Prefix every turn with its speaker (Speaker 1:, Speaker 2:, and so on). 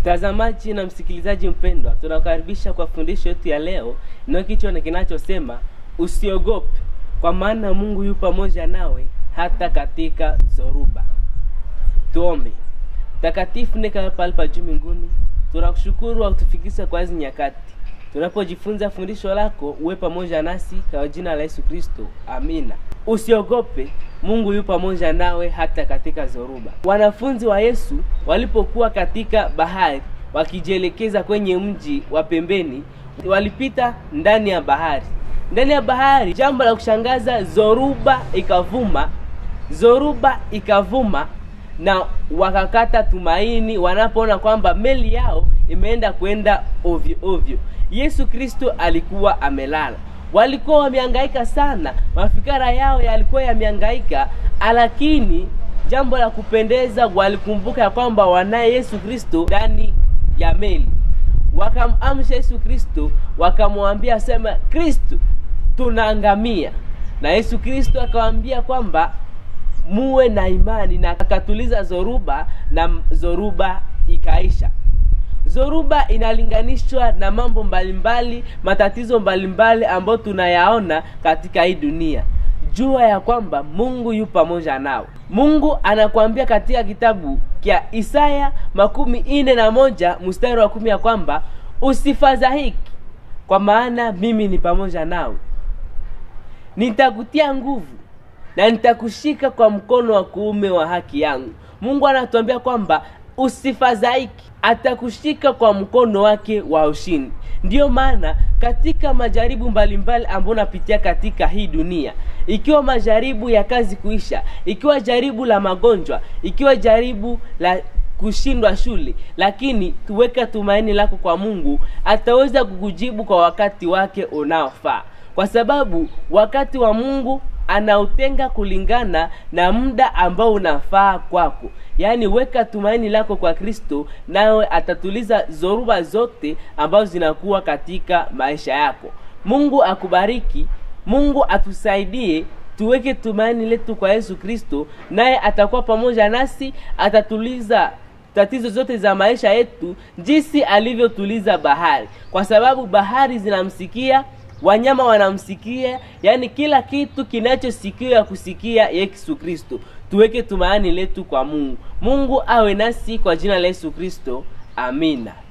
Speaker 1: Mtazamaji na msikilizaji mpendwa, tunakukaribisha kwa fundisho yetu ya leo, na kichwa kinachosema usiogope, kwa maana Mungu yu pamoja nawe hata katika zoruba. Tuombe. Takatifu neka palipa juu mbinguni, tunakushukuru kwa kutufikisha kwa hizi nyakati. Tunapojifunza fundisho lako, uwe pamoja nasi kwa jina la Yesu Kristo. Amina. Usiogope, Mungu yu pamoja nawe hata katika zoruba. Wanafunzi wa Yesu walipokuwa katika bahari wakijielekeza kwenye mji wa pembeni, walipita ndani ya bahari. Ndani ya bahari, jambo la kushangaza, zoruba ikavuma na wakakata tumaini wanapoona kwamba meli yao imeenda kwenda ovyo ovyo. Yesu Kristo alikuwa amelala. Walikuwa wamehangaika sana, mafikara yao yalikuwa yamehangaika, lakini jambo la kupendeza, walikumbuka ya kwamba wanaye Yesu Kristo ndani ya meli. Wakamamsha Yesu Kristo, wakamwambia sema, Kristo, tunaangamia. Na Yesu Kristo akawaambia kwamba muwe na imani, na akatuliza zoruba, na zoruba ikaisha. Zoruba inalinganishwa na mambo mbalimbali, matatizo mbalimbali ambayo tunayaona katika hii dunia. Jua ya kwamba Mungu yu pamoja nao. Mungu anakuambia katika kitabu kia Isaya 41 mstari wa 10 ya kwamba usifadhaike, kwa maana mimi ni pamoja nawe. Nitakutia nguvu na nitakushika kwa mkono wa kuume wa haki yangu. Mungu anatuambia kwamba usifadhaike, atakushika kwa mkono wake wa ushindi. Ndiyo maana katika majaribu mbalimbali ambayo unapitia katika hii dunia, ikiwa majaribu ya kazi kuisha, ikiwa jaribu la magonjwa, ikiwa jaribu la kushindwa shule, lakini tuweka tumaini lako kwa Mungu, ataweza kukujibu kwa wakati wake unaofaa. Kwa sababu wakati wa Mungu anautenga kulingana na muda ambao unafaa kwako. Yaani weka tumaini lako kwa Kristo, nawe atatuliza zoruba zote ambazo zinakuwa katika maisha yako. Mungu akubariki, Mungu atusaidie tuweke tumaini letu kwa Yesu Kristo, naye atakuwa pamoja nasi, atatuliza tatizo zote za maisha yetu jinsi alivyotuliza bahari. Kwa sababu bahari zinamsikia, wanyama wanamsikia, yani kila kitu kinachosikia kusikia Yesu Kristo. Tuweke tumaini letu kwa Mungu. Mungu awe nasi kwa jina la Yesu Kristo. Amina.